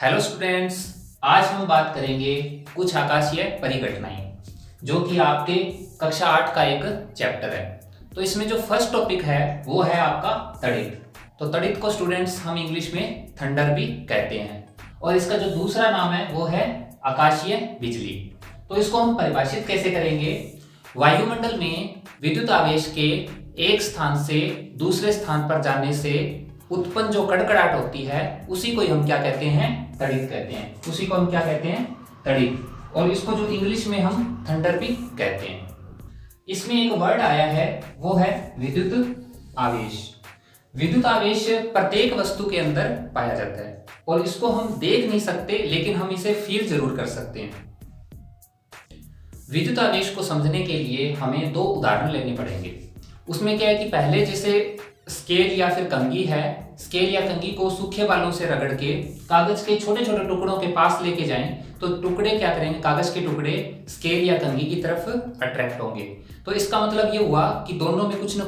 Hello students, आज हम बात करेंगे कुछ आकाशीय परिघटनाएं जो कि आपके कक्षा 8 का एक चैप्टर है। तो इसमें जो फर्स्ट टॉपिक है वो है आपका तड़ित। तो तड़ित को स्टूडेंट्स हम इंग्लिश में थंडर भी कहते हैं और इसका जो दूसरा नाम है वो है आकाशीय बिजली। तो इसको हम परिभाषित कैसे करेंगे? वायुमंडल में विद्युत आवेश के एक स्थान से दूसरे स्थान पर जाने से उत्पन्न जो कड़कड़ाहट होती है उसी को हम क्या कहते हैं? तड़ित कहते हैं। उसी को हम क्या कहते हैं? तड़ित। और इसको जो इंग्लिश में हम थंडर भी कहते हैं। इसमें एक वर्ड आया है वो है विद्युत आवेश। विद्युत आवेश प्रत्येक वस्तु के अंदर पाया जाता है और इसको हम देख नहीं सकते लेकिन हम इसे फील जरूर कर सकते हैं। विद्युत आवेश को समझने के लिए हमें दो उदाहरण लेने पड़ेंगे। उसमें क्या है कि पहले जैसे स्केल या फिर कंघी है, स्केल या कंघी को सूखे बालों से रगड़ के कागज के छोटे छोटे टुकड़ों के पास लेके जाएं तो टुकड़े क्या करेंगे? कागज के टुकड़े स्केल या कंघी की तरफ अट्रैक्ट होंगे। तो इसका मतलब ये हुआ कि दोनों में कुछ ना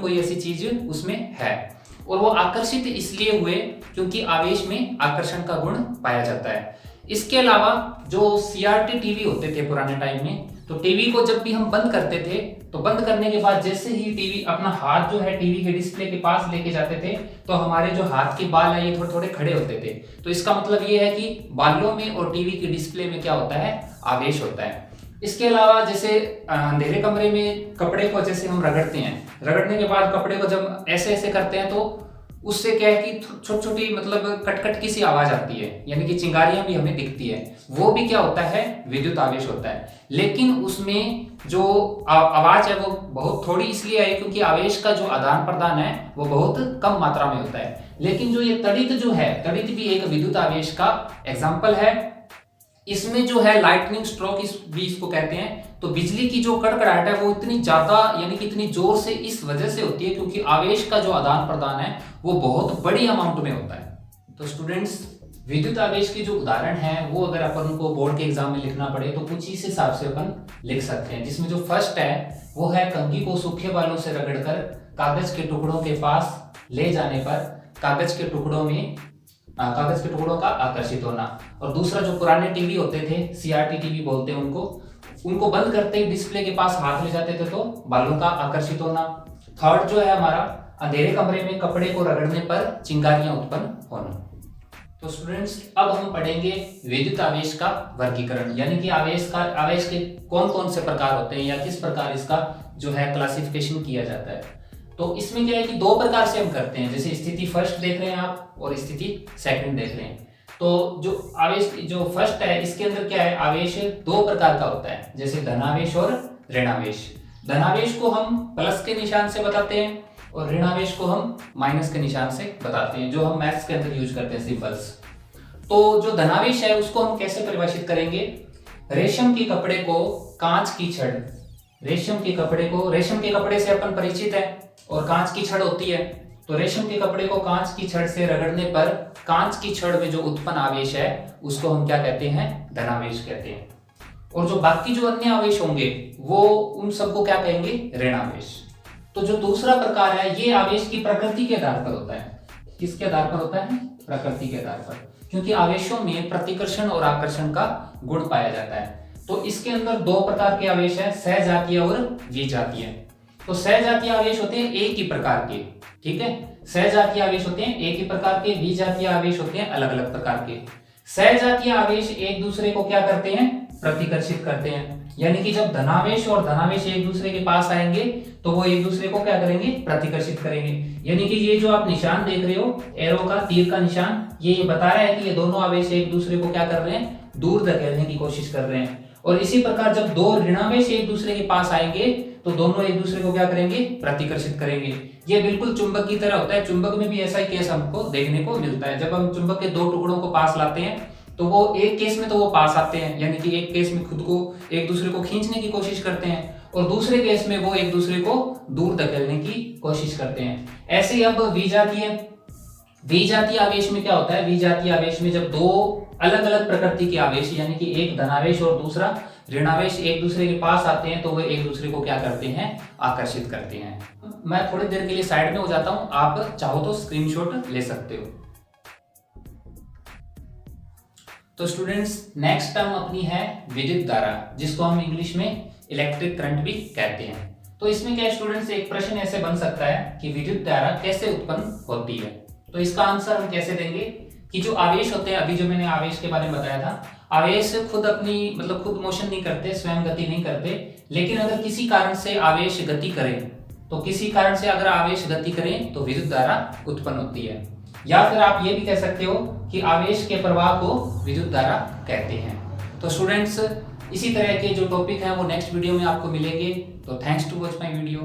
कोई ऐसी चीज उसमें है और वो आकर्षित इसलिए हुए क्योंकि आवेश में आकर्षण का गुण पाया जाता है। इसके अलावा जो सीआरटी टीवी होते थे पुराने टाइम में, तो टीवी को जब भी हम बंद करते थे तो बंद करने के बाद जैसे ही टीवी अपना हाथ जो है टीवी के डिस्प्ले के पास लेके जाते थे तो हमारे जो हाथ के बाल है ये थोड़े थोड़े खड़े होते थे। तो इसका मतलब ये है कि बालों में और टीवी के डिस्प्ले में क्या होता है? आवेश होता है। इसके अलावा जैसे अंधेरे कमरे में कपड़े को जैसे हम रगड़ते हैं, रगड़ने के बाद कपड़े को जब ऐसे ऐसे करते हैं तो उससे क्या है कि छोटी छोटी मतलब कटकट की सी आवाज आती है, यानी कि चिंगारियां भी हमें दिखती है। वो भी क्या होता है? विद्युत आवेश होता है। लेकिन उसमें जो आवाज है वो बहुत थोड़ी इसलिए है क्योंकि आवेश का जो आदान प्रदान है वो बहुत कम मात्रा में होता है। लेकिन जो ये तड़ित जो है, तड़ित भी एक विद्युत आवेश का एग्जाम्पल है। इसमें जो है लाइटनिंग स्ट्रोक भी इसको कहते हैं। तो बिजली की जो कड़कड़ाहट है वो इतनी ज्यादा यानी कि इतनी जोर से इस वजह से होती है क्योंकि आवेश का जो आदान प्रदान है वो बहुत बड़ी अमाउंट में होता है। तो स्टूडेंट्स, विद्युत आवेश के जो उदाहरण है वो अगर अपन को बोर्ड के एग्जाम में लिखना पड़े तो कुछ इस हिसाब से अपन लिख सकते हैं, जिसमें जो फर्स्ट है वो है कंघी को सूखे बालों से रगड़कर कागज के टुकड़ों के पास ले जाने पर कागज के टुकड़ों का आकर्षित होना। और दूसरा जो पुराने टीवी होते थे, सीआरटी टीवी बोलते हैं उनको बंद करते ही डिस्प्ले के पास हाथ ले जाते थे तो बालों का आकर्षित होना। थर्ड जो है हमारा अंधेरे कमरे में कपड़े को रगड़ने पर चिंगारियां उत्पन्न होना। तो स्टूडेंट्स, अब हम पढ़ेंगे विद्युत आवेश का वर्गीकरण, यानी कि आवेश के कौन कौन से प्रकार होते हैं या किस प्रकार इसका जो है क्लासिफिकेशन किया जाता है। तो इसमें क्या है कि दो प्रकार से हम करते हैं, जैसे स्थिति फर्स्ट देख रहे हैं आप और स्थिति सेकंड देख रहे हैं। तो जो आवेश जो फर्स्ट है इसके अंदर क्या है? आवेश दो प्रकार का होता है, जैसे धनावेश और ऋणावेश। धनावेश को हम प्लस के निशान से बताते हैं और ऋणावेश को हम माइनस के निशान से बताते हैं, जो हम मैथ्स के अंदर यूज करते हैं सिंबल्स। तो जो धनावेश है उसको हम कैसे परिभाषित करेंगे? रेशम के कपड़े को कांच की छड़, रेशम के कपड़े से अपन परिचित है और कांच की छड़ होती है। तो रेशम के कपड़े को कांच की छड़ से रगड़ने पर कांच की छड़ में जो उत्पन्न आवेश है उसको हम क्या कहते हैं? धनावेश कहते हैं। और जो बाकी जो अन्य आवेश होंगे वो उन सबको क्या कहेंगे? ऋणावेश। तो जो दूसरा प्रकार है ये आवेश की प्रकृति के आधार पर होता है। किसके आधार पर होता है? प्रकृति के आधार पर, क्योंकि आवेशों में प्रतिकर्षण और आकर्षण का गुण पाया जाता है। तो इसके अंदर दो प्रकार के आवेश है, सहजातीय और विजातीय। तो सहजातीय आवेश होते हैं एक ही प्रकार के, ठीक है। सहजातीय आवेश होते हैं एक ही प्रकार के, विजातीय आवेश होते हैं अलग अलग प्रकार के। सहजातीय आवेश एक दूसरे को क्या करते हैं? प्रतिकर्षित करते हैं। यानी कि जब धनावेश और धनावेश एक दूसरे के पास आएंगे तो वो एक दूसरे को क्या करेंगे? प्रतिकर्षित करेंगे। यानी कि ये जो आप निशान देख रहे हो, एरो का, तीर का निशान, ये बता रहा है कि ये दोनों आवेश एक दूसरे को क्या कर रहे हैं? दूर धकेलने की कोशिश कर रहे हैं। और इसी प्रकार जब दो ऋणावेश एक दूसरे के पास आएंगे तो दोनों एक दूसरे को क्या करेंगे? प्रतिकर्षित करेंगे। ये बिल्कुल चुंबक की तरह होता है। चुंबक में भी ऐसा ही केस हमको देखने को मिलता है। जब हम चुंबक के दो टुकड़ों को पास लाते हैं तो वो एक केस में तो वो पास आते हैं, यानी कि एक केस में खुद को एक दूसरे को खींचने की कोशिश करते हैं और दूसरे केस में वो एक दूसरे को दूर धकेलने की कोशिश करते हैं। ऐसे ही अब विजातीय आवेश में क्या होता है? विजातीय आवेश में जब दो अलग अलग प्रकृति के आवेश यानी कि एक धनावेश और दूसरा ऋणावेश एक दूसरे के पास आते हैं तो वे एक दूसरे को क्या करते हैं? आकर्षित करते हैं। मैं थोड़ी देर के लिए साइड में हो जाता हूं, आप चाहो तो स्क्रीनशॉट ले सकते हो। तो स्टूडेंट्स नेक्स्ट टर्म अपनी है विद्युत धारा, जिसको हम इंग्लिश में इलेक्ट्रिक करंट भी कहते हैं। तो इसमें क्या स्टूडेंट्स एक प्रश्न ऐसे बन सकता है कि विद्युत धारा कैसे उत्पन्न होती है। तो इसका आंसर हम कैसे देंगे कि जो आवेश होते हैं, अभी जो मैंने आवेश के बारे में बताया था, आवेश खुद अपनी मतलब खुद मोशन नहीं करते, स्वयं गति नहीं करते, लेकिन अगर किसी कारण से आवेश गति करें, तो किसी कारण से अगर आवेश गति करें तो विद्युत धारा उत्पन्न होती है। या फिर आप ये भी कह सकते हो कि आवेश के प्रवाह को विद्युत धारा कहते हैं। तो स्टूडेंट्स इसी तरह के जो टॉपिक हैं वो नेक्स्ट वीडियो में आपको मिलेंगे। तो thanks to watch my video.